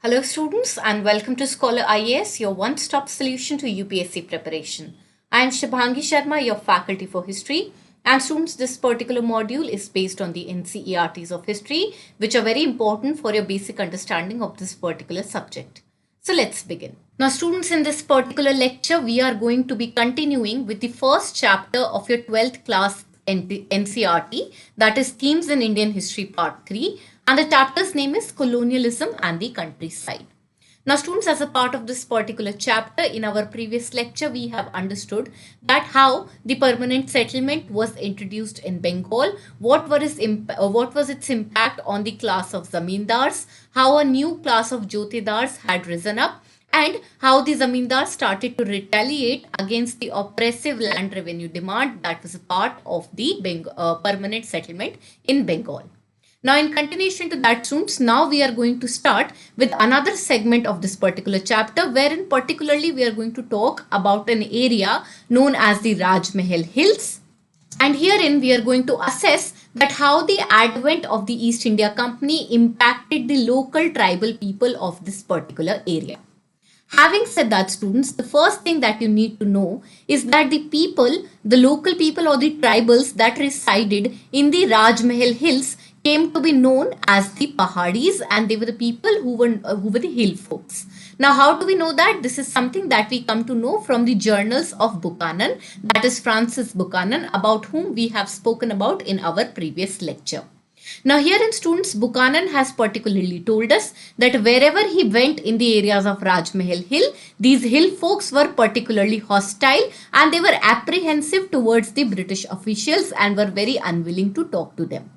Hello, students, and welcome to Scholar IAS, your one stop solution to UPSC preparation. I am Shubhangi Sharma, your faculty for history. And, students, this particular module is based on the NCERTs of history, which are very important for your basic understanding of this particular subject. So, let's begin. Now, students, in this particular lecture, we are going to be continuing with the first chapter of your 12th class NCERT, that is Themes in Indian History Part 3, and the chapter's name is Colonialism and the Countryside. Now, students, as a part of this particular chapter, in our previous lecture, we have understood that how the permanent settlement was introduced in Bengal, what was its impact on the class of zamindars, how a new class of jotedars had risen up, and how the zamindars started to retaliate against the oppressive land revenue demand that was a part of the permanent settlement in Bengal. Now, in continuation to that, students, now we are going to start with another segment of this particular chapter, wherein particularly we are going to talk about an area known as the Rajmahal Hills. And herein we are going to assess that how the advent of the East India Company impacted the local tribal people of this particular area. Having said that, students, the first thing that you need to know is that the local people or the tribals that resided in the Rajmahal Hills came to be known as the Pahadis, and they were the people who were the hill folks. Now, how do we know that? This is something that we come to know from the journals of Buchanan, that is Francis Buchanan, about whom we have spoken about in our previous lecture. Now, herein, students, Buchanan has particularly told us that wherever he went in the areas of Rajmahal Hill, these hill folks were particularly hostile and they were apprehensive towards the British officials and were very unwilling to talk to them.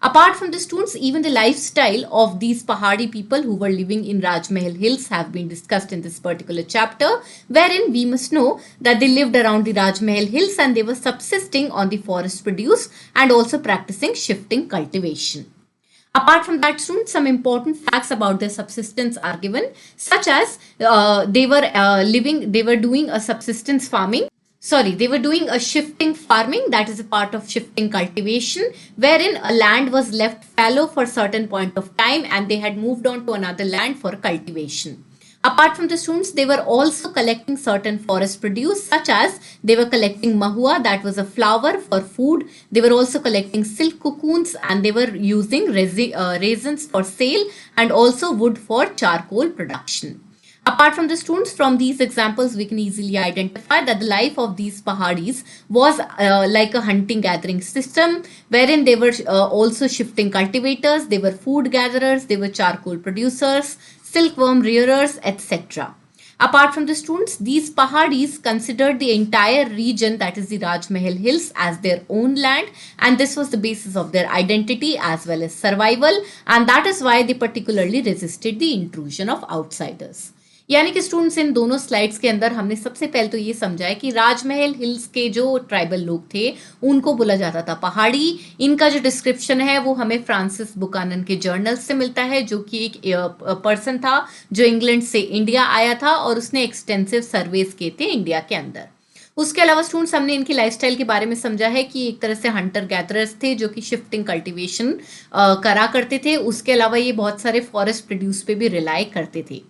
Apart from the students, even the lifestyle of these Pahadi people who were living in Rajmahal Hills have been discussed in this particular chapter, wherein we must know that they lived around the Rajmahal Hills and they were subsisting on the forest produce and also practicing shifting cultivation. Apart from that, students, some important facts about their subsistence are given, such as they were doing a subsistence farming. They were doing a shifting farming, that is a part of shifting cultivation, wherein a land was left fallow for a certain point of time and they had moved on to another land for cultivation. Apart from the students, they were also collecting certain forest produce, such as they were collecting mahua, that was a flower for food. They were also collecting silk cocoons and they were using raisins for sale and also wood for charcoal production. Apart from the students, from these examples, we can easily identify that the life of these Pahadis was like a hunting-gathering system, wherein they were also shifting cultivators, they were food gatherers, they were charcoal producers, silkworm rearers, etc. Apart from the students, these Pahadis considered the entire region, that is the Rajmahal Hills, as their own land, and this was the basis of their identity as well as survival, and that is why they particularly resisted the intrusion of outsiders. यानी कि students, इन दोनों slides के अंदर हमने सबसे पहले तो ये समझा है कि राजमहल हिल्स के जो ट्राइबल लोग थे उनको बोला जाता था पहाड़ी. इनका जो डिस्क्रिप्शन है वो हमें फ्रांसिस बुकानन के जर्नल से मिलता है, जो कि एक पर्सन था जो इंग्लैंड से इंडिया आया था और उसने एक्सटेंसिव सर्वेस किए थे इंडिया के अंदर. उसके अलावा स्टूडेंट्स, हमने इनकी लाइफस्टाइल के बारे में समझा है कि एक तरह से हंटर गैदरर्स थे जो कि शिफ्टिंग कल्टीवेशन करा करते थे. उसके अलावा ये बहुत सारे फॉरेस्ट प्रोड्यूस पे भी रिलाई करते थे.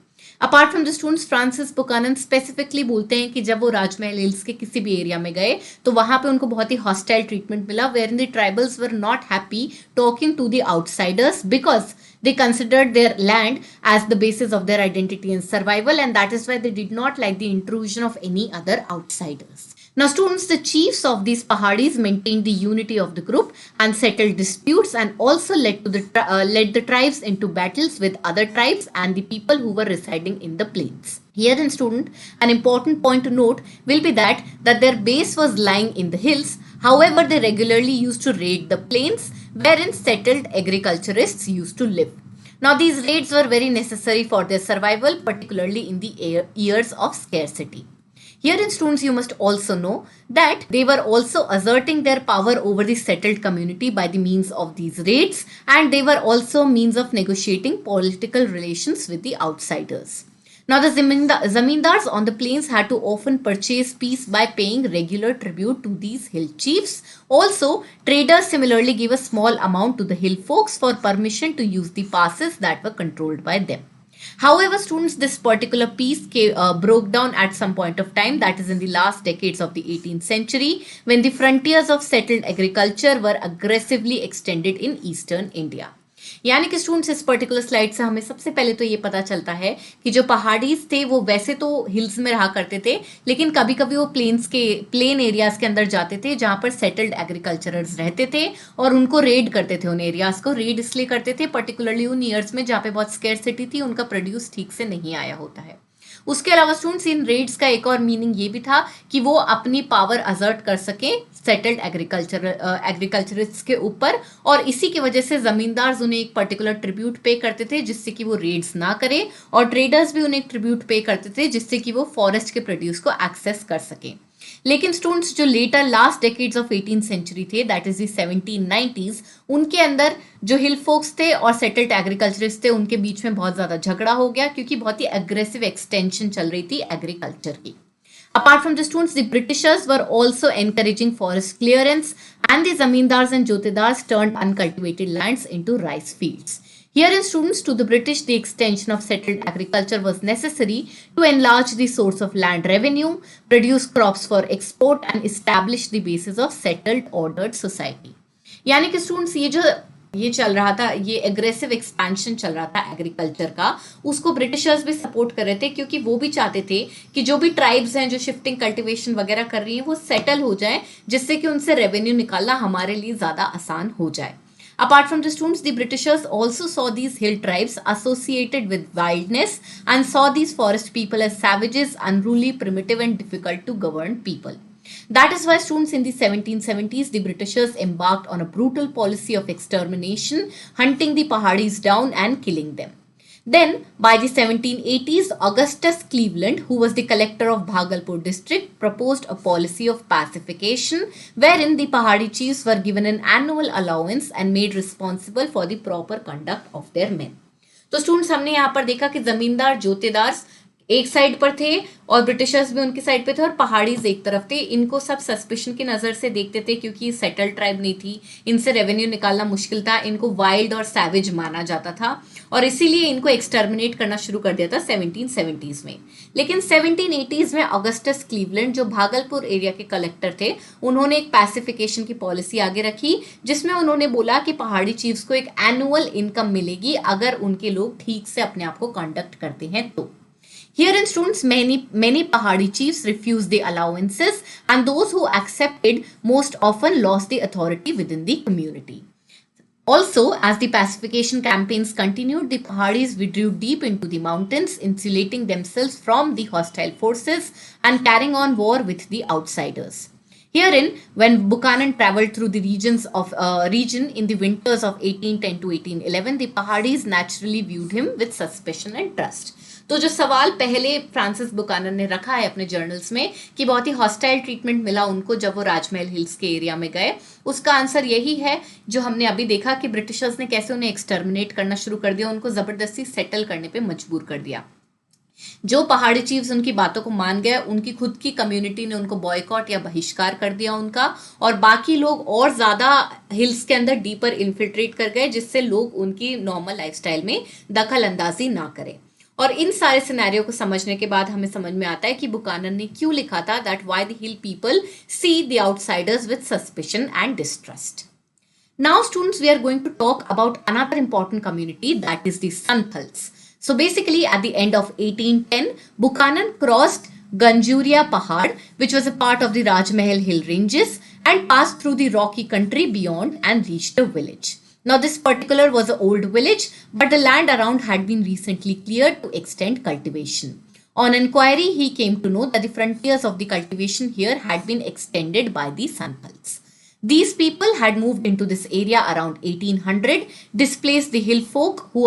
Apart from the students, Francis Buchanan specifically बोलते हैं कि जब वो राजमहल हिल्स के किसी भी एरिया में गए तो वहां पे उनको बहुत ही हॉस्टाइल ट्रीटमेंट मिला, wherein the tribals were not happy talking to the outsiders because they considered their land as the basis of their identity and survival, and that is why they did not like the intrusion of any other outsiders. Now, students, the chiefs of these Pahadis maintained the unity of the group and settled disputes, and also led the tribes into battles with other tribes and the people who were residing in the plains. Herein, student, an important point to note will be that their base was lying in the hills. However, they regularly used to raid the plains wherein settled agriculturists used to live. Now, these raids were very necessary for their survival, particularly in the years of scarcity. Herein, students, you must also know that they were also asserting their power over the settled community by the means of these raids, and they were also means of negotiating political relations with the outsiders. Now, the zamindars on the plains had to often purchase peace by paying regular tribute to these hill chiefs. Also, traders similarly gave a small amount to the hill folks for permission to use the passes that were controlled by them. However, students, this particular piece broke down at some point of time, that is in the last decades of the 18th century, when the frontiers of settled agriculture were aggressively extended in eastern India. यानी कि students, इस particular slide से हमें सबसे पहले तो ये पता चलता है कि जो पहाड़ीज थे वो वैसे तो हिल्स में रहा करते थे, लेकिन कभी कभी वो प्लेन एरियाज के अंदर जाते थे जहां पर सेटल्ड एग्रीकल्चरर्स रहते थे और उनको रेड करते थे। उन एरियाज को रेड इसलिए करते थे पर्टिकुलरली उन ईयर्स में जहाँ पे बहुत स्केर्सिटी थी, उनका प्रोड्यूस ठीक से नहीं आया होता है। उसके अलावा स्टूडेंट्स, इन रेड्स का एक और मीनिंग ये भी था कि वो अपनी पावर असर्ट कर सके सेटल्ड एग्रीकल्चरिस्ट के ऊपर, और इसी की वजह से जमींदार उन्हें एक पर्टिकुलर ट्रिब्यूट पे करते थे जिससे कि वो रेड्स ना करे, और ट्रेडर्स भी उन्हें ट्रिब्यूट पे करते थे जिससे कि वो फॉरेस्ट के प्रोड्यूस को एक्सेस कर सके। लेकिन स्टूडेंट्स, जो later last decades of 18th century थे, दैट इज दी 1790s, उनके अंदर जो हिल फोक्स थे और सेटल्ड एग्रीकल्चरिस्ट थे उनके बीच में बहुत ज्यादा झगड़ा हो गया, क्योंकि बहुत ही अग्रेसिव एक्सटेंशन चल रही थी एग्रीकल्चर की। Apart from the students, the Britishers were also encouraging forest clearance, and the zamindars and jotedars turned uncultivated lands into rice fields. Herein, students, to the British, the extension of settled agriculture was necessary to enlarge the source of land revenue, produce crops for export, and establish the basis of settled ordered society. यानी कि students, ये चल रहा था, ये aggressive expansion चल रहा था एग्रीकल्चर का, उसको ब्रिटिशर्स भी सपोर्ट कर रहे थे, क्योंकि वो भी चाहते थे कि जो भी ट्राइब्स हैं जो शिफ्टिंग कल्टीवेशन वगैरह कर रही हैं वो सेटल हो जाए, जिससे कि उनसे रेवेन्यू निकालना हमारे लिए ज्यादा आसान हो जाए। Apart from the students, the Britishers also saw these hill tribes associated with wildness and saw these forest people as savages, unruly, primitive, and difficult to govern people. That is why, students, in the 1770s, the Britishers embarked on a brutal policy of extermination, hunting the Pahadis down and killing them. Then, by the 1780s, Augustus Cleveland, who was the collector of Bhagalpur district, proposed a policy of pacification, wherein the Pahadi chiefs were given an annual allowance and made responsible for the proper conduct of their men. तो students, हमने यहाँ पर देखा कि जमींदार जोतेदार एक side पर थे और ब्रिटिशर्स भी उनकी साइड पे थे और पहाड़ीज एक तरफ थे। इनको सब सस्पिशन की नज़र से देखते थे, क्योंकि सेटल्ड ट्राइब नहीं थी, इनसे रेवेन्यू निकालना मुश्किल था, इनको वाइल्ड और सैवेज माना जाता था, और इसीलिए इनको एक्सटर्मिनेट करना शुरू कर दिया था 1770s में। लेकिन 1780s में ऑगस्टस क्लीवलैंड, जो भागलपुर एरिया के कलेक्टर थे, उन्होंने एक पैसिफिकेशन की पॉलिसी आगे रखी, जिसमें उन्होंने बोला कि पहाड़ी चीफ्स को एक एनुअल इनकम मिलेगी अगर उनके लोग ठीक से अपने आप को कंडक्ट करते हैं तो। Herein, students, many Pahadi chiefs refused the allowances, and those who accepted most often lost the authority within the community. Also, as the pacification campaigns continued, the Pahadis withdrew deep into the mountains, insulating themselves from the hostile forces and carrying on war with the outsiders. Herein, when Buchanan traveled through the region in the winters of 1810 to 1811, the Pahadis naturally viewed him with suspicion and trust. तो जो सवाल पहले Francis Buchanan ने रखा है अपने journals में कि बहुत ही हॉस्टाइल ट्रीटमेंट मिला उनको जब वो राजमहल हिल्स के एरिया में गए, उसका आंसर यही है जो हमने अभी देखा कि ब्रिटिशर्स ने कैसे उन्हें एक्सटर्मिनेट करना शुरू कर दिया, उनको जबरदस्ती सेटल करने पे मजबूर कर दिया। जो पहाड़ी चीफ्स उनकी बातों को मान गए, उनकी खुद की कम्युनिटी ने उनको बॉयकॉट या बहिष्कार कर दिया उनका, और बाकी लोग और ज्यादा हिल्स के अंदर डीपर इन्फिल्ट्रेट कर गए, जिससे लोग उनकी नॉर्मल लाइफस्टाइल में दखल अंदाजी ना करें। और इन सारे सिनेरियो को समझने के बाद हमें समझ में आता है कि बुकानन ने क्यों लिखा था that why the hill people see the outsiders with suspicion and distrust. Now students, we are going to talk about another important community, that is the Santhals. So basically, at the end of 1810, Buchanan crossed Ganjuria Pahad, which was a part of the Rajmahal hill ranges, and passed through the rocky country beyond and reached a village. Now, this particular was an old village, but the land around had been recently cleared to extend cultivation. On inquiry, he came to know that the frontiers of the cultivation here had been extended by the Santhals. These people had moved into this area around 1800, displaced the hill folk who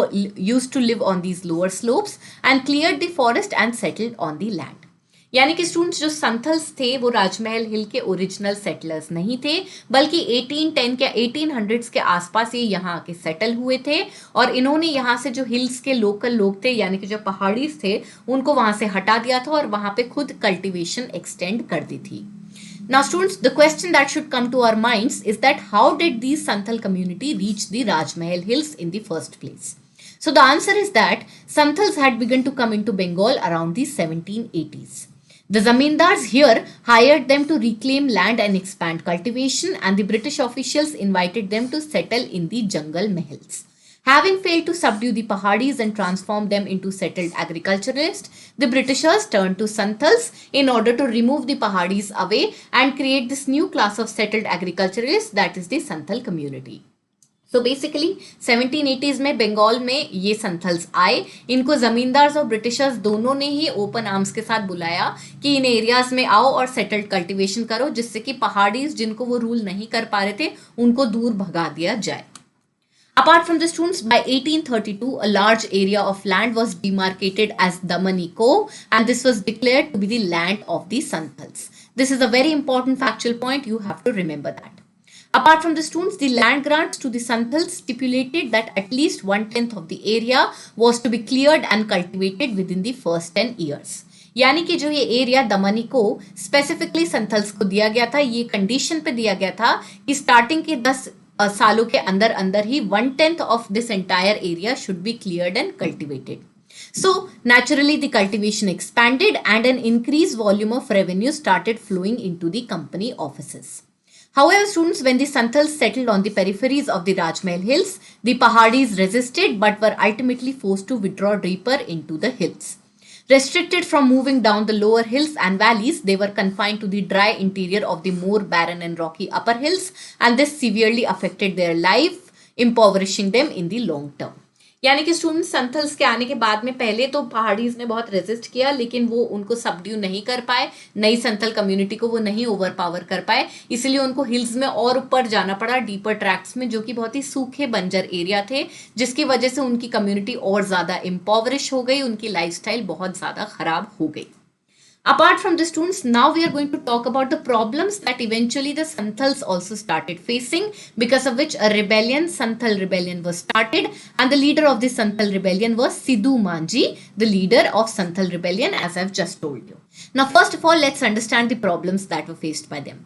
used to live on these lower slopes, and cleared the forest and settled on the land. यानी कि students, जो संथल्स थे वो राजमहल हिल के original settlers नहीं थे, बल्कि 1810 के 1800s के आसपास ये यहाँ आके सेटल हुए थे, और इन्होंने यहाँ से जो हिल्स के लोकल लोग थे यानी कि जो पहाड़ीज थे उनको वहां से हटा दिया था और वहां पे खुद कल्टीवेशन एक्सटेंड कर दी थी। Now students, the question that should come to our minds is that how did these Santhal community reach the Rajmahal hills in the first place? So the answer is that Santals had begun to come into Bengal around the 1780s. The zamindars here hired them to reclaim land and expand cultivation, and the British officials invited them to settle in the jungle mahals. Having failed to subdue the Pahadis and transform them into settled agriculturists, the Britishers turned to Santals in order to remove the Pahadis away and create this new class of settled agriculturists, that is the Santal community. So basically 1780s में बंगाल में ये संथल्स आए. इनको जमींदार्स और Britishers दोनों ने ही open arms के साथ बुलाया कि इन एरियाज में आओ और सेटल्ड कल्टीवेशन करो, जिससे कि पहाड़ीज जिनको वो रूल नहीं कर पा रहे थे उनको दूर भगा दिया जाए. Apart from the students, by 1832, a large area of land was demarcated as Damaniko, and this was declared to be the land of the Santals. This is a very important factual point. You have to remember that. Apart from the students, the land grants to the Santals stipulated that at least 1/10 of the area was to be cleared and cultivated within the first 10 years. यानी कि जो ये area Damani को specifically Santhals को दिया गया था, ये कंडीशन पे दिया गया था कि स्टार्टिंग के 10 सालों के अंदर अंदर ही 1/10 of this entire area should be cleared and cultivated. So naturally the cultivation expanded and an increased volume of revenue started flowing into the company offices. However, students, when the Santals settled on the peripheries of the Rajmahal hills, the Pahadis resisted but were ultimately forced to withdraw deeper into the hills. Restricted from moving down the lower hills and valleys, they were confined to the dry interior of the more barren and rocky upper hills, and this severely affected their life, impoverishing them in the long term. यानी कि students Santhals के आने के बाद में पहले तो पहाड़ीज ने बहुत रेजिस्ट किया, लेकिन वो उनको सबड्यू नहीं कर पाए, नई संथल कम्युनिटी को वो नहीं ओवरपावर कर पाए, इसलिए उनको हिल्स में और ऊपर जाना पड़ा, डीपर ट्रैक्ट्स में, जो कि बहुत ही सूखे बंजर एरिया थे, जिसकी वजह से उनकी कम्युनिटी और ज़्यादा इम्पॉवरिश हो गई, उनकी लाइफस्टाइल बहुत ज़्यादा खराब हो गई. Apart from the students, now we are going to talk about the problems that eventually the Santals also started facing, because of which a rebellion, Santhal rebellion, was started, and the leader of the Santhal rebellion was Sidhu Manji, the leader of Santhal rebellion, as I've just told you. Now first of all, let's understand the problems that were faced by them.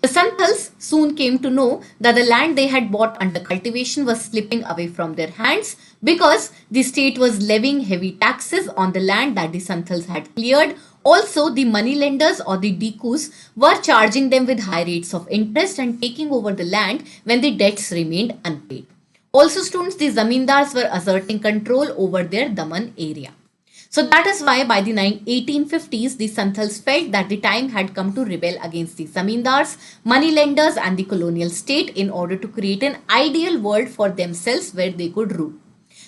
The Santals soon came to know that the land they had bought under cultivation was slipping away from their hands, because the state was levying heavy taxes on the land that the Santals had cleared. Also, the moneylenders or the Dikus were charging them with high rates of interest and taking over the land when the debts remained unpaid. Also, students, the zamindars were asserting control over their Daman area. So that is why by the 1850s, the Santals felt that the time had come to rebel against the zamindars, moneylenders and the colonial state in order to create an ideal world for themselves where they could rule.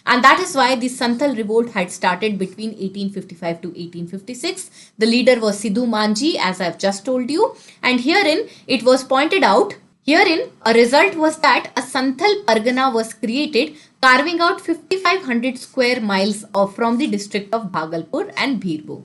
And that is why the Santhal revolt had started between 1855 to 1856. The leader was Sidhu Manji, as I have just told you. And herein, it was pointed out, a result was that a Santhal Pargana was created, carving out 5,500 square miles from the district of Bhagalpur and Birbhum.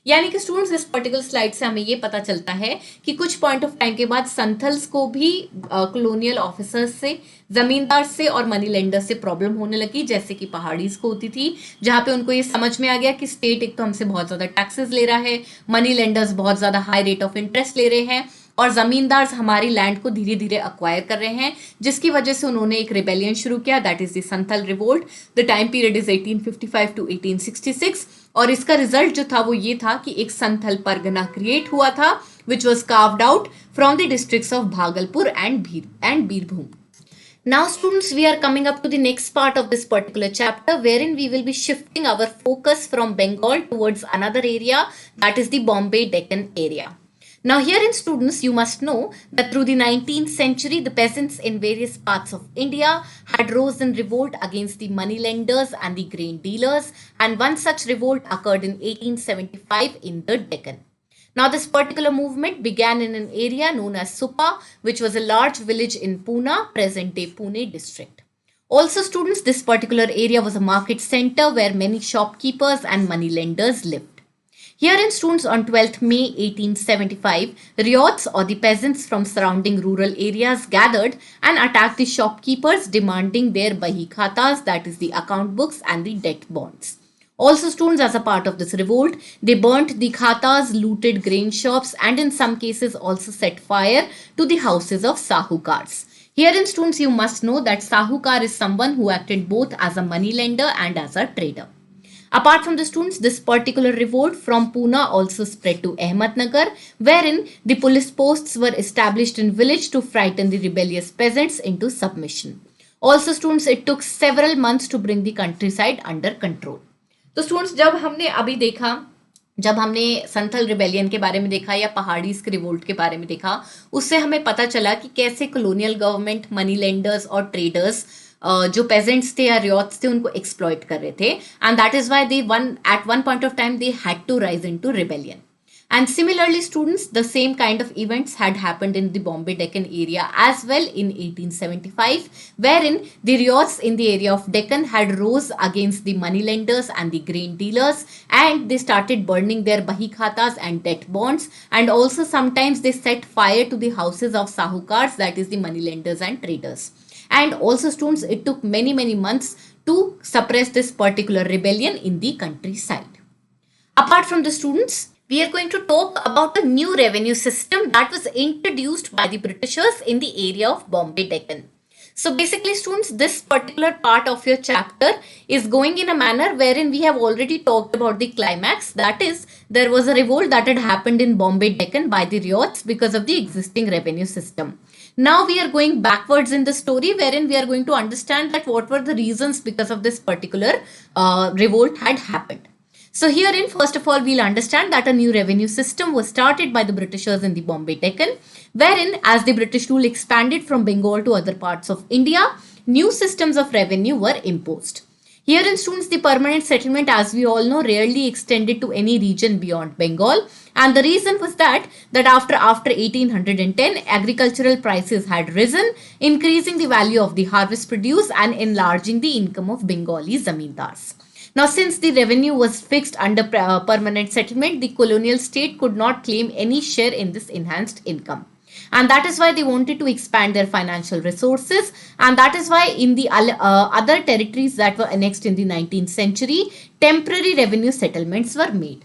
यानी कि students इस particular slide से हमें ये पता चलता है कि कुछ पॉइंट ऑफ टाइम के बाद संथल्स को भी कॉलोनियल ऑफिसर्स से, जमींदार से और मनी लेंडर से प्रॉब्लम होने लगी, जैसे कि पहाड़ीज को होती थी, जहां पे उनको ये समझ में आ गया कि स्टेट एक तो हमसे बहुत ज़्यादा टैक्सेस ले रहा है, मनी लेंडर्स बहुत ज़्यादा हाई रेट ऑफ इंटरेस्ट ले रहे हैं, और ज़मींदार हमारी लैंड को धीरे धीरे अक्वायर कर रहे हैं, जिसकी वजह से उन्होंने एक रिबेलियन शुरू किया, that is the Santhal revolt. The time period is 1855 to 1866, और इसका रिजल्ट जो था वो ये था कि एक संथल परगना क्रिएट हुआ था, which was carved out from the districts of Bhagalpur and Birbhum. Now students, we are coming up to the next part of this particular chapter, wherein we will be shifting our focus from Bengal towards another area, that is the Bombay Deccan area. Now herein students, you must know that through the 19th century, the peasants in various parts of India had rose in revolt against the moneylenders and the grain dealers, and one such revolt occurred in 1875 in the Deccan. Now this particular movement began in an area known as Supa, which was a large village in Pune, present-day Pune district. Also students, this particular area was a market center where many shopkeepers and moneylenders lived. Herein students, on 12th May 1875, ryots or the peasants from surrounding rural areas gathered and attacked the shopkeepers, demanding their bahi khatas, that is the account books, and the debt bonds. Also students, as a part of this revolt, they burnt the khatas, looted grain shops, and in some cases also set fire to the houses of sahukars. Herein, students, you must know that Sahukar is someone who acted both as a money lender and as a trader. Apart from the students, this particular revolt from Pune also spread to Ahmednagar, wherein the police posts were established in village to frighten the rebellious peasants into submission. Also, students, it took several months to bring the countryside under control. तो students, जब हमने Santhal rebellion के बारे में देखा या पहाड़ीज के revolt के बारे में देखा, उससे हमें पता चला कि कैसे कॉलोनियल गवर्नमेंट मनी लेंडर्स और ट्रेडर्स जो पेजेंट्स थे या रियॉट्स थे उनको एक्सप्लॉइट कर रहे थे, and that is why they at one point of time they had to rise into rebellion. And similarly, students, the same kind of events had happened in the Bombay Deccan area as well in 1875, wherein the riots in the area of Deccan had rose against the moneylenders and the grain dealers, and they started burning their bahi khatas and debt bonds, and also sometimes they set fire to the houses of sahukars, that is the moneylenders and traders. And also, students, it took many months to suppress this particular rebellion in the countryside. Apart from the students, we are going to talk about a new revenue system that was introduced by the Britishers in the area of Bombay Deccan. So basically, students, this particular part of your chapter is going in a manner wherein we have already talked about the climax. That is, there was a revolt that had happened in Bombay Deccan by the riots because of the existing revenue system. Now we are going backwards in the story wherein we are going to understand that what were the reasons because of this particular revolt had happened. So herein, first of all, we'll understand that a new revenue system was started by the Britishers in the Bombay Deccan, wherein as the British rule expanded from Bengal to other parts of India, new systems of revenue were imposed. Herein, students, the permanent settlement, as we all know, rarely extended to any region beyond Bengal. And the reason was that after 1810, agricultural prices had risen, increasing the value of the harvest produce and enlarging the income of Bengali zamindars. Now, since the revenue was fixed under permanent settlement, the colonial state could not claim any share in this enhanced income. And that is why they wanted to expand their financial resources. And that is why in the other territories that were annexed in the 19th century, temporary revenue settlements were made.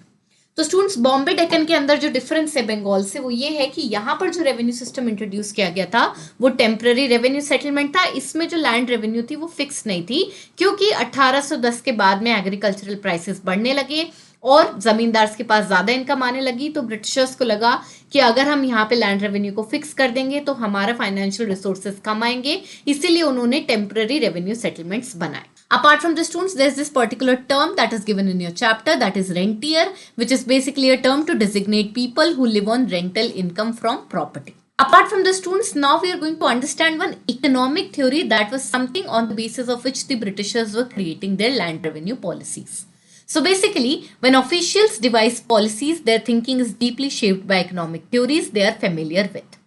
तो students, Bombay Deccan के अंदर जो difference है बंगाल से वो ये है कि यहाँ पर जो रेवेन्यू सिस्टम इंट्रोड्यूस किया गया था वो टेम्पररी रेवेन्यू सेटलमेंट था. इसमें जो लैंड रेवेन्यू थी वो फिक्स नहीं थी, क्योंकि 1810 के बाद में एग्रीकल्चरल प्राइसेस बढ़ने लगे और जमींदार्स के पास ज्यादा इनकम आने लगी. तो ब्रिटिशर्स को लगा कि अगर हम यहाँ पे लैंड रेवेन्यू को फिक्स कर देंगे तो हमारा फाइनेंशियल रिसोर्सेज कम आएंगे, इसीलिए उन्होंने टेम्पररी रेवेन्यू सेटलमेंट्स बनाए. Apart from the students, there's this particular term that is given in your chapter, that is rentier, which is basically a term to designate people who live on rental income from property. Apart from the students, now we are going to understand one economic theory that was something on the basis of which the Britishers were creating their land revenue policies. So basically, when officials devise policies, their thinking is deeply shaped by economic theories they are familiar with.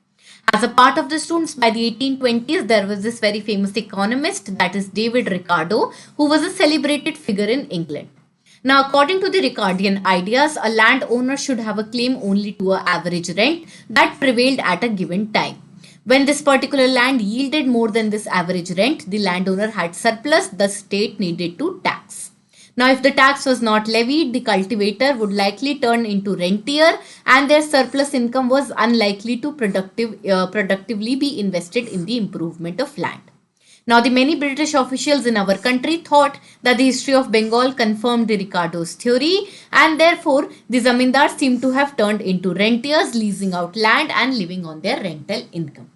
As a part of the students, by the 1820s, there was this very famous economist, that is David Ricardo, who was a celebrated figure in England. Now, according to the Ricardian ideas, a landowner should have a claim only to an average rent that prevailed at a given time. When this particular land yielded more than this average rent, the landowner had surplus the state needed to tax. Now, if the tax was not levied, the cultivator would likely turn into rentier, and their surplus income was unlikely to productively be invested in the improvement of land. Now, the many British officials in our country thought that the history of Bengal confirmed the Ricardo's theory, and therefore the zamindars seem to have turned into rentiers, leasing out land and living on their rental income.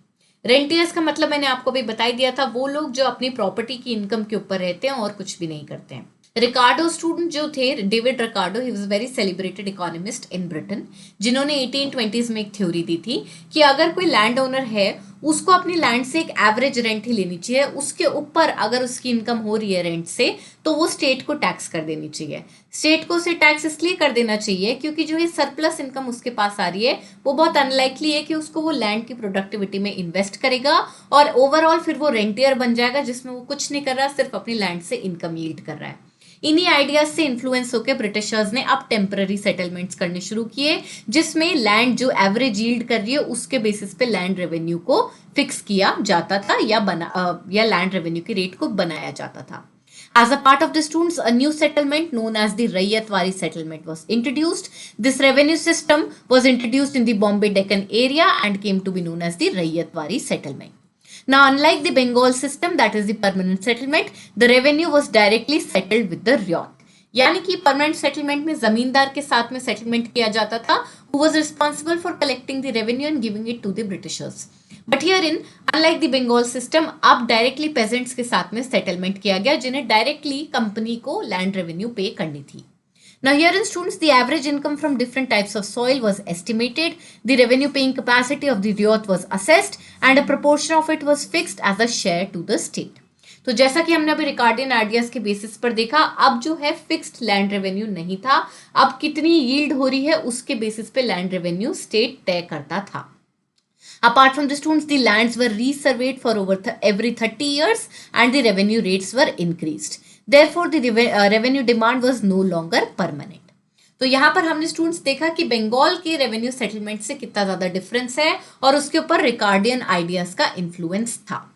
रेंटियर्स का मतलब मैंने आपको भी बता दिया था, वो लोग जो अपनी प्रॉपर्टी की इनकम के ऊपर रहते हैं और कुछ भी नहीं करते हैं. रिकार्डो स्टूडेंट जो थे, David Ricardo, he was very celebrated economist in Britain, जिन्होंने 1820s में एक थ्योरी दी थी कि अगर कोई लैंड ओनर है उसको अपनी लैंड से एक एवरेज रेंट ही लेनी चाहिए, उसके ऊपर अगर उसकी इनकम हो रही है रेंट से तो वो स्टेट को टैक्स कर देनी चाहिए. स्टेट को उसे टैक्स इसलिए कर देना चाहिए क्योंकि जो ये सरप्लस इनकम उसके पास आ रही है वो बहुत अनलाइकली है कि उसको वो लैंड की प्रोडक्टिविटी में इन्वेस्ट करेगा और ओवरऑल फिर वो रेंटियर बन जाएगा जिसमें वो कुछ नहीं कर रहा, सिर्फ अपनी लैंड से इनकम यील्ड कर रहा है. इन्हीं आइडियाज से इन्फ्लुएंस होकर ब्रिटिशर्स ने अब टेम्पररी सेटलमेंट्स करने शुरू किए, जिसमें लैंड जो एवरेज यील्ड कर रही है उसके बेसिस पे लैंड रेवेन्यू को फिक्स किया जाता था या लैंड रेवेन्यू की रेट को बनाया जाता था. As a part of the students, a new settlement known as the Raiyatwari settlement was introduced. This revenue system was introduced in the Bombay Deccan area and came to be known as the Raiyatwari settlement. Now, unlike the Bengal system, that is the permanent settlement, the revenue was directly settled with the ryot. यानी कि permanent settlement में जमींदार के साथ में settlement किया जाता था, who was responsible for collecting the revenue and giving it to the Britishers. But herein, unlike the Bengal system, अब डायरेक्टली पेजेंट्स के साथ में सेटलमेंट किया गया जिन्हें डायरेक्टली कंपनी को लैंड रेवेन्यू पे करनी थी. Now herein, students, the average income from different types of soil was estimated, the revenue paying capacity of the ryot was assessed, and a proportion of it was fixed as a share to the state. तो जैसा कि हमने अभी रिकॉर्डियन ideas के basis पर देखा, अब जो है फिक्स्ड लैंड रेवेन्यू नहीं था, अब कितनी यील्ड हो रही है उसके बेसिस पे लैंड रेवेन्यू स्टेट तय करता था. Apart from the students, the lands were resurveyed for over every 30 years and the revenue rates were increased. Therefore, the revenue demand was no longer permanent. तो यहाँ पर हमने स्टूडेंट्स देखा कि बंगाल के रेवेन्यू सेटलमेंट से कितना ज्यादा डिफरेंस है और उसके ऊपर रिकॉर्डियन आइडियाज का इन्फ्लुएंस था.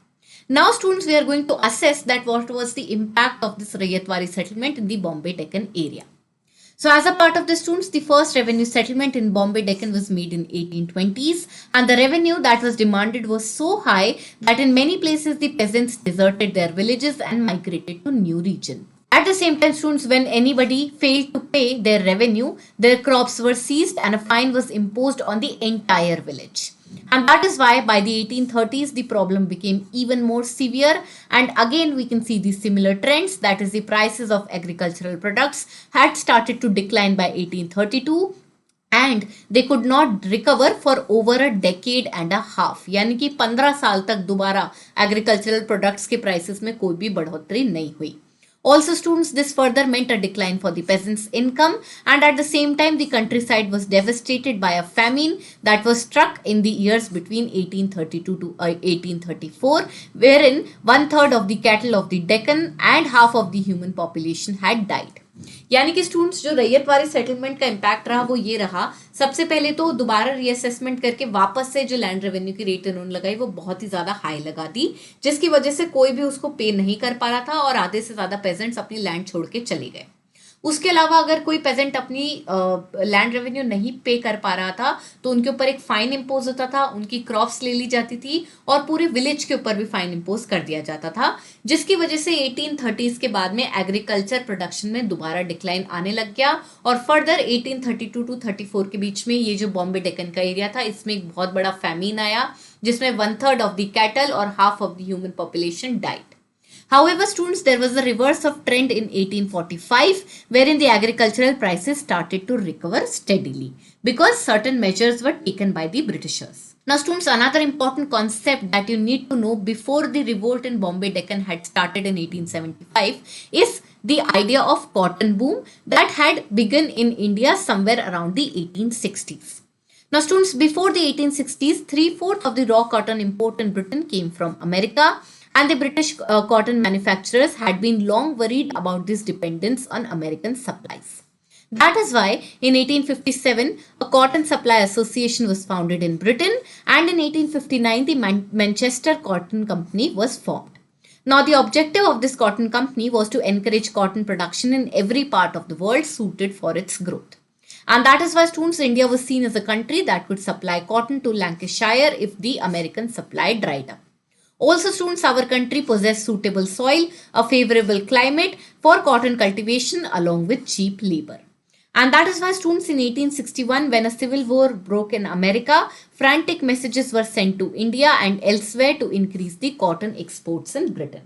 Now, students, we are going to assess that what was the impact of this Rayatwari settlement in the Bombay Deccan area. So, as a part of the students, the first revenue settlement in Bombay Deccan was made in 1820s, and the revenue that was demanded was so high that in many places the peasants deserted their villages and migrated to new region. At the same time, students, when anybody failed to pay their revenue, their crops were seized and a fine was imposed on the entire village. And that is why by the 1830s, the problem became even more severe. And again, we can see the similar trends, that is the prices of agricultural products had started to decline by 1832. And they could not recover for over a decade and a half. यानी कि 15 साल तक दोबारा agricultural products के prices में कोई भी बढ़ोतरी नहीं हुई. Also, students, this further meant a decline for the peasants' income, and at the same time, the countryside was devastated by a famine that was struck in the years between 1832 to 1834, wherein 1/3 of the cattle of the Deccan and half of the human population had died. यानी कि students, जो ryotwari settlement का impact रहा वो ये रहा, सबसे पहले तो दोबारा रीअसेसमेंट करके वापस से जो लैंड रेवेन्यू की रेट इन्होंने लगाई वो बहुत ही ज्यादा हाई लगा दी, जिसकी वजह से कोई भी उसको पे नहीं कर पा रहा था और आधे से ज्यादा पेजेंट्स अपनी लैंड छोड़ के चले गए. उसके अलावा अगर कोई पेजेंट अपनी लैंड रेवेन्यू नहीं पे कर पा रहा था तो उनके ऊपर एक फाइन इम्पोज होता था, उनकी क्रॉप्स ले ली जाती थी और पूरे विलेज के ऊपर भी फाइन इम्पोज कर दिया जाता था, जिसकी वजह से 1830s के बाद में एग्रीकल्चर प्रोडक्शन में दोबारा डिक्लाइन आने लग गया. और फर्दर 1832 टू 34 के बीच में ये जो बॉम्बे डेक्कन का एरिया था, इसमें एक बहुत बड़ा फैमिन आया जिसमें 1/3 ऑफ द कैटल और half of the human population died. However, students, there was a reverse of trend in 1845, wherein the agricultural prices started to recover steadily because certain measures were taken by the Britishers. Now, students, another important concept that you need to know before the revolt in Bombay Deccan had started in 1875 is the idea of cotton boom that had begun in India somewhere around the 1860s. Now, students, before the 1860s, 3/4 of the raw cotton import in Britain came from America. And the British cotton manufacturers had been long worried about this dependence on American supplies. That is why in 1857, a cotton supply association was founded in Britain, and in 1859, the Manchester Cotton Company was formed. Now, the objective of this cotton company was to encourage cotton production in every part of the world suited for its growth. And that is why, students, India was seen as a country that could supply cotton to Lancashire if the American supply dried up. Also, students, our country possessed suitable soil, a favorable climate for cotton cultivation along with cheap labor. And that is why, students, in 1861, when a civil war broke in America, frantic messages were sent to India and elsewhere to increase the cotton exports in Britain.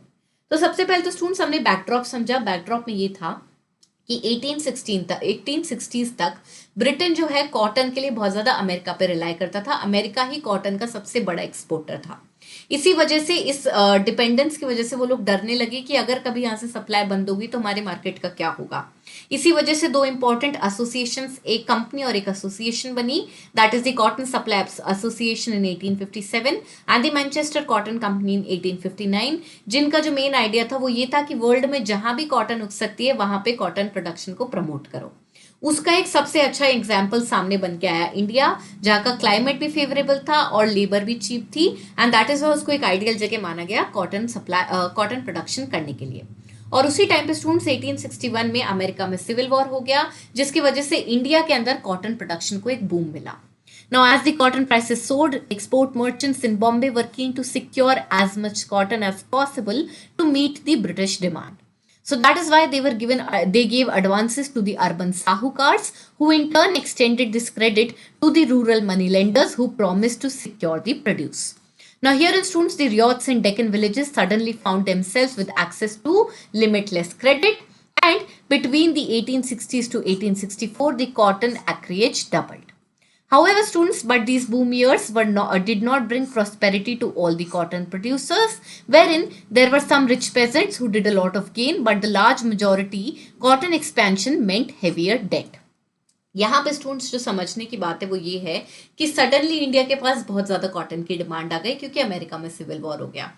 तो सबसे पहले तो students हमने backdrop समझा. Backdrop में ये था कि 1860s तक ब्रिटेन जो है कॉटन के लिए बहुत ज़्यादा अमेरिका पे रिलाई करता था. अमेरिका ही कॉटन का सबसे बड़ा एक्सपोर्टर था. इसी वजह से, इस डिपेंडेंस की वजह से वो लोग डरने लगे कि अगर कभी यहाँ से सप्लाई बंद होगी तो हमारे मार्केट का क्या होगा. इसी वजह से दो इंपॉर्टेंट एसोसिएशंस, एक कंपनी और एक एसोसिएशन बनी, that is the cotton supply association in 1857 and the Manchester cotton company इन 1859, जिनका जो मेन आइडिया था वो ये था कि वर्ल्ड में जहां भी कॉटन उग सकती है वहां पे कॉटन प्रोडक्शन को प्रमोट करो. उसका एक सबसे अच्छा एग्जाम्पल सामने बन के आया इंडिया, जहाँ का क्लाइमेट भी फेवरेबल था और लेबर भी चीप थी, एंड दैट इज उसको एक आइडियल जगह माना गया कॉटन प्रोडक्शन करने के लिए. और उसी टाइम पे स्टूडेंट्स 1861 में अमेरिका में सिविल वॉर हो गया, जिसकी वजह से इंडिया के अंदर कॉटन प्रोडक्शन को एक बूम मिला. Now, as the cotton prices soared, export merchants in Bombay were keen to secure as much cotton as possible to meet the British demand. So that is why they gave advances to the urban sahukars, who in turn extended this credit to the rural moneylenders who promised to secure the produce. Now, here in students, the ryots in Deccan villages suddenly found themselves with access to limitless credit, and between the 1860s to 1864, the cotton acreage doubled. However, students, but these boom years did not bring prosperity to all the cotton producers, wherein there were some rich peasants who did a lot of gain, but the large majority cotton expansion meant heavier debt. यहाँ पे students जो समझने की बात है वो ये है कि सडनली इंडिया के पास बहुत ज्यादा कॉटन की डिमांड आ गई क्योंकि अमेरिका में सिविल वॉर हो गया।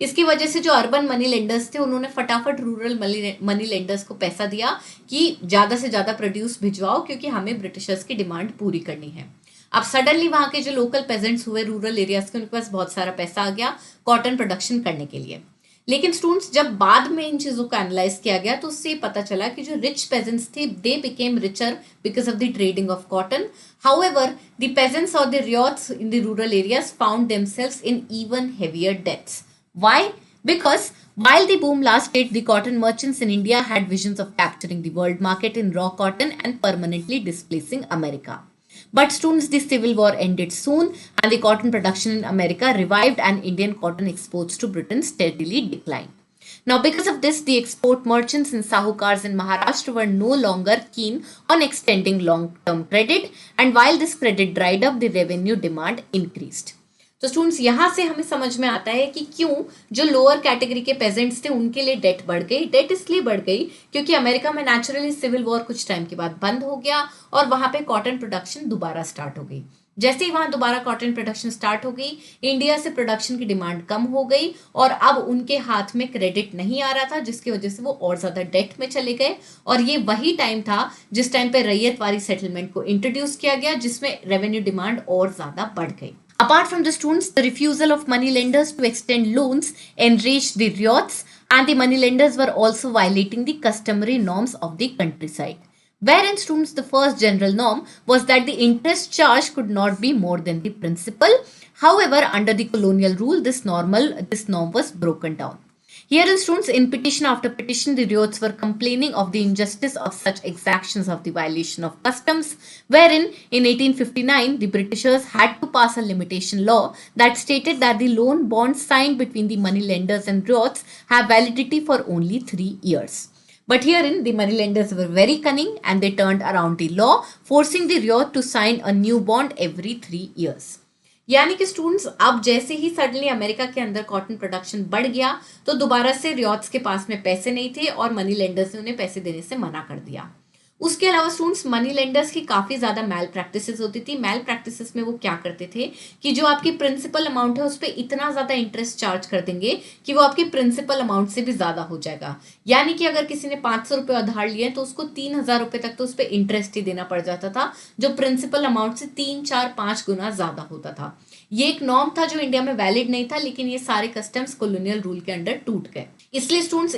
इसकी वजह से जो अर्बन मनी लेंडर्स थे उन्होंने फटाफट रूरल मनी लेंडर्स को पैसा दिया कि ज्यादा से ज्यादा प्रोड्यूस भिजवाओ क्योंकि हमें ब्रिटिशर्स की डिमांड पूरी करनी है। अब सडनली वहां के जो लोकल पेजेंट्स हुए रूरल एरियाज के, उनके पास बहुत सारा पैसा आ गया कॉटन प्रोडक्शन करने के लिए। लेकिन स्टूडेंट्स, जब बाद में इन चीजों को एनालाइज किया गया तो उससे पता चला कि जो रिच पेजेंट्स थे they became richer because of the trading of cotton. However the peasants और the ryots in the rural areas found themselves in even heavier debts. Why? Because while the boom lasted, the cotton merchants in India had visions of capturing the world market in raw cotton and permanently displacing America. But students, the civil war ended soon and the cotton production in America revived and Indian cotton exports to Britain steadily declined. Now, because of this, the export merchants and sahukars in Maharashtra were no longer keen on extending long-term credit, and while this credit dried up, the revenue demand increased. तो students, यहाँ से हमें समझ में आता है कि क्यों जो लोअर कैटेगरी के पेजेंट्स थे उनके लिए डेट बढ़ गई। डेट इसलिए बढ़ गई क्योंकि अमेरिका में नेचुरली सिविल वॉर कुछ टाइम के बाद बंद हो गया और वहां पे कॉटन प्रोडक्शन दोबारा स्टार्ट हो गई। जैसे ही वहां दोबारा कॉटन प्रोडक्शन स्टार्ट हो गई, इंडिया से प्रोडक्शन की डिमांड कम हो गई और अब उनके हाथ में क्रेडिट नहीं आ रहा था, जिसकी वजह से वो और ज्यादा डेट में चले गए। और ये वही टाइम था जिस टाइम पे रैयतवारी सेटलमेंट को इंट्रोड्यूस किया गया, जिसमें रेवेन्यू डिमांड और ज्यादा बढ़ गई। Apart from the students, the refusal of moneylenders to extend loans enraged the ryots, and the moneylenders were also violating the customary norms of the countryside. Wherein students, the first general norm was that the interest charge could not be more than the principal. However, under the colonial rule, this norm was broken down. Here in students, in petition after petition, the ryots were complaining of the injustice of such exactions of the violation of customs, wherein in 1859, the Britishers had to pass a limitation law that stated that the loan bonds signed between the moneylenders and ryots have validity for only 3 years. But herein, the moneylenders were very cunning and they turned around the law, forcing the ryot to sign a new bond every 3 years. यानी कि students, अब जैसे he suddenly America के अंदर cotton production बढ़ गया तो दोबारा से रियोट्स के पास में पैसे नहीं थे और मनी लेंडर्स ने उन्हें पैसे देने से मना कर दिया। उसके अलावा स्टूडेंट्स, मनी लेंडर्स की काफी ज्यादा मैल प्रैक्टिसेस होती थी। मैल प्रैक्टिसेस में वो क्या करते थे कि जो आपकी प्रिंसिपल अमाउंट है उस पर इतना ज्यादा इंटरेस्ट चार्ज कर देंगे कि वो आपकी प्रिंसिपल अमाउंट से भी ज्यादा हो जाएगा। यानी कि अगर किसी ने 500 रुपए उधार लिए तो उसको 3000 रुपए तक तो उस पर इंटरेस्ट ही देना पड़ जाता था, जो प्रिंसिपल अमाउंट से 3, 4, 5 गुना ज्यादा होता था। ये एक नॉर्म था जो इंडिया में वैलिड नहीं था, लेकिन ये सारे कस्टम्स कॉलोनियल रूल के अंडर टूट गए। इसलिए स्टूडेंट्स,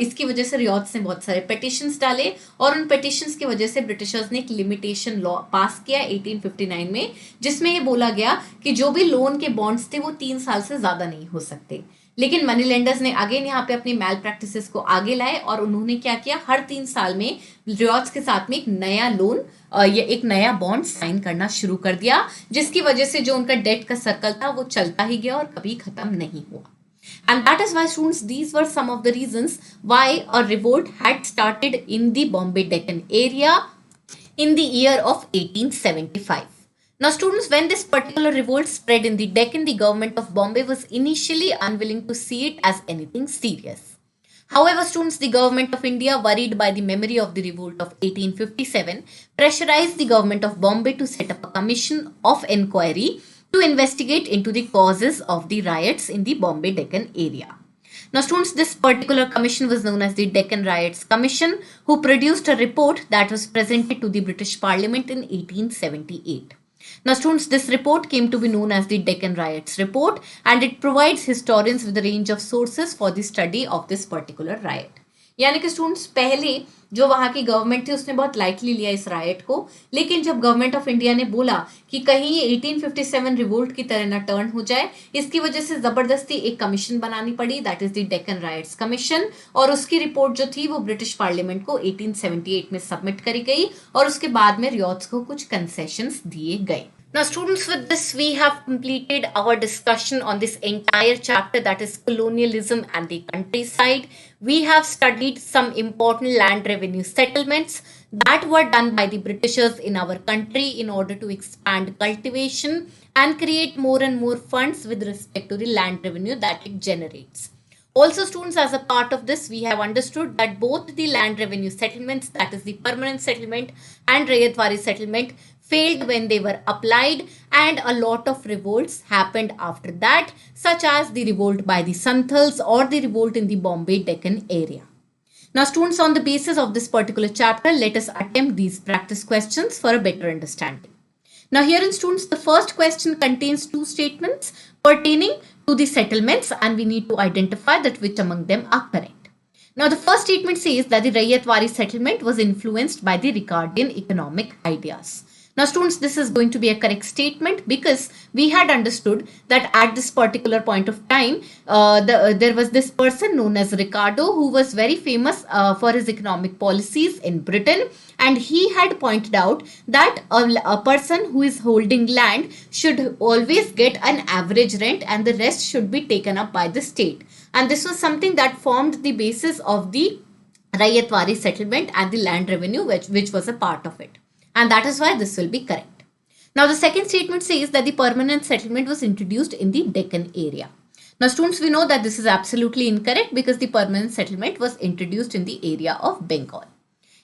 इसकी वजह से रियोट्स ने बहुत सारे पिटिशंस डाले और उन पिटिशंस की वजह से ब्रिटिशर्स ने एक लिमिटेशन लॉ पास किया 1859 में, जिसमें ये बोला गया कि जो भी लोन के बॉन्ड्स थे वो 3 साल से ज्यादा नहीं हो सकते। लेकिन मनी लेंडर्स ने अगेन यहाँ पे अपनी मैल प्रैक्टिसेस को आगे लाए और उन्होंने क्या किया, हर 3 साल में रियोट्स के साथ में एक नया लोन या एक नया बॉन्ड साइन करना शुरू कर दिया, जिसकी वजह से जो उनका डेट का सर्कल था वो चलता ही गया और कभी खत्म नहीं हुआ। And that is why, students, these were some of the reasons why a revolt had started in the Bombay Deccan area in the year of 1875. Now, students, when this particular revolt spread in the Deccan, the government of Bombay was initially unwilling to see it as anything serious. However, students, the government of India, worried by the memory of the revolt of 1857, pressurized the government of Bombay to set up a commission of inquiry to investigate into the causes of the riots in the Bombay Deccan area. Now, students, this particular commission was known as the Deccan Riots Commission, who produced a report that was presented to the British Parliament in 1878. Now, students, this report came to be known as the Deccan Riots Report, and it provides historians with a range of sources for the study of this particular riot. यानी कि students पहले जो वहाँ की government थी उसने बहुत lightly लिया इस राइट को, लेकिन जब गवर्नमेंट ऑफ इंडिया ने बोला कि कहीं ये 1857 रिवोल्ट की तरह ना टर्न हो जाए, इसकी वजह से जबरदस्ती एक कमीशन बनानी पड़ी, that is the Deccan rights commission, और उसकी रिपोर्ट जो थी वो ब्रिटिश पार्लियामेंट को 1878 में सबमिट करी गई और उसके बाद में रियाट्स को कुछ कंसेशंस दिए गए. Now students, with this we have completed our discussion on this entire chapter, that is colonialism and the countryside. We have studied some important land revenue settlements that were done by the Britishers in our country in order to expand cultivation and create more and more funds with respect to the land revenue that it generates. Also students, as a part of this, we have understood that both the land revenue settlements, that is the permanent settlement and Rayatwari settlement, failed when they were applied, and a lot of revolts happened after that, such as the revolt by the Santhals or the revolt in the Bombay Deccan area. Now students, on the basis of this particular chapter, let us attempt these practice questions for a better understanding. Now herein students, the first question contains two statements pertaining to the settlements, and we need to identify that which among them are correct. Now the first statement says that the Rayatwari settlement was influenced by the Ricardian economic ideas. Now students, this is going to be a correct statement because we had understood that at this particular point of time, there was this person known as Ricardo who was very famous for his economic policies in Britain, and he had pointed out that a person who is holding land should always get an average rent and the rest should be taken up by the state. And this was something that formed the basis of the Rayatwari settlement and the land revenue which was a part of it. And that is why this will be correct. Now the second statement says that the permanent settlement was introduced in the Deccan area. Now students, we know that this is absolutely incorrect because the permanent settlement was introduced in the area of Bengal.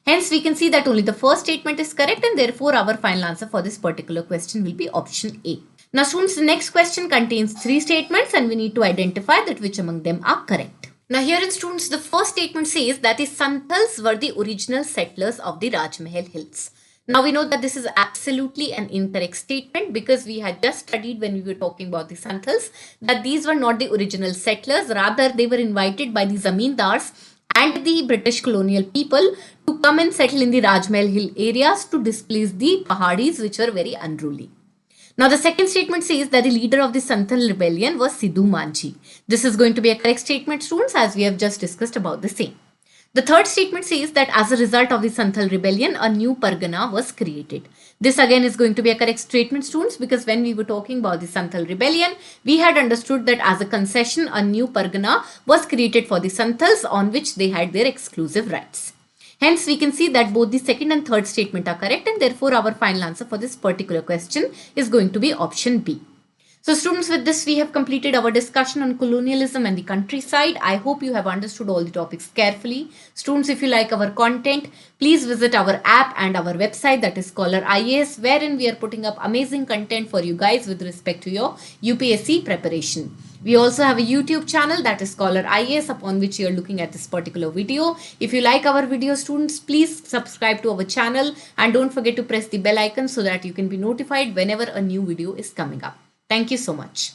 Hence we can see that only the first statement is correct, and therefore our final answer for this particular question will be option A. Now students, the next question contains three statements and we need to identify that which among them are correct. Now herein students, the first statement says that the Santhals were the original settlers of the Rajmahal Hills. Now we know that this is absolutely an incorrect statement because we had just studied when we were talking about the Santhals that these were not the original settlers, rather they were invited by the zamindars and the British colonial people to come and settle in the Rajmahal Hill areas to displace the Pahadis, which were very unruly. Now the second statement says that the leader of the Santhal rebellion was Sidhu Manji. This is going to be a correct statement students, as we have just discussed about the same. The third statement says that as a result of the Santhal rebellion, a new Pargana was created. This again is going to be a correct statement students because when we were talking about the Santhal rebellion, we had understood that as a concession, a new Pargana was created for the Santhals on which they had their exclusive rights. Hence, we can see that both the second and third statement are correct, and therefore our final answer for this particular question is going to be option B. So students, with this we have completed our discussion on colonialism and the countryside. I hope you have understood all the topics carefully. Students, if you like our content, please visit our app and our website, that is Scholar IAS, wherein we are putting up amazing content for you guys with respect to your UPSC preparation. We also have a YouTube channel, that is Scholar IAS, upon which you are looking at this particular video. If you like our video students, please subscribe to our channel and don't forget to press the bell icon so that you can be notified whenever a new video is coming up. Thank you so much.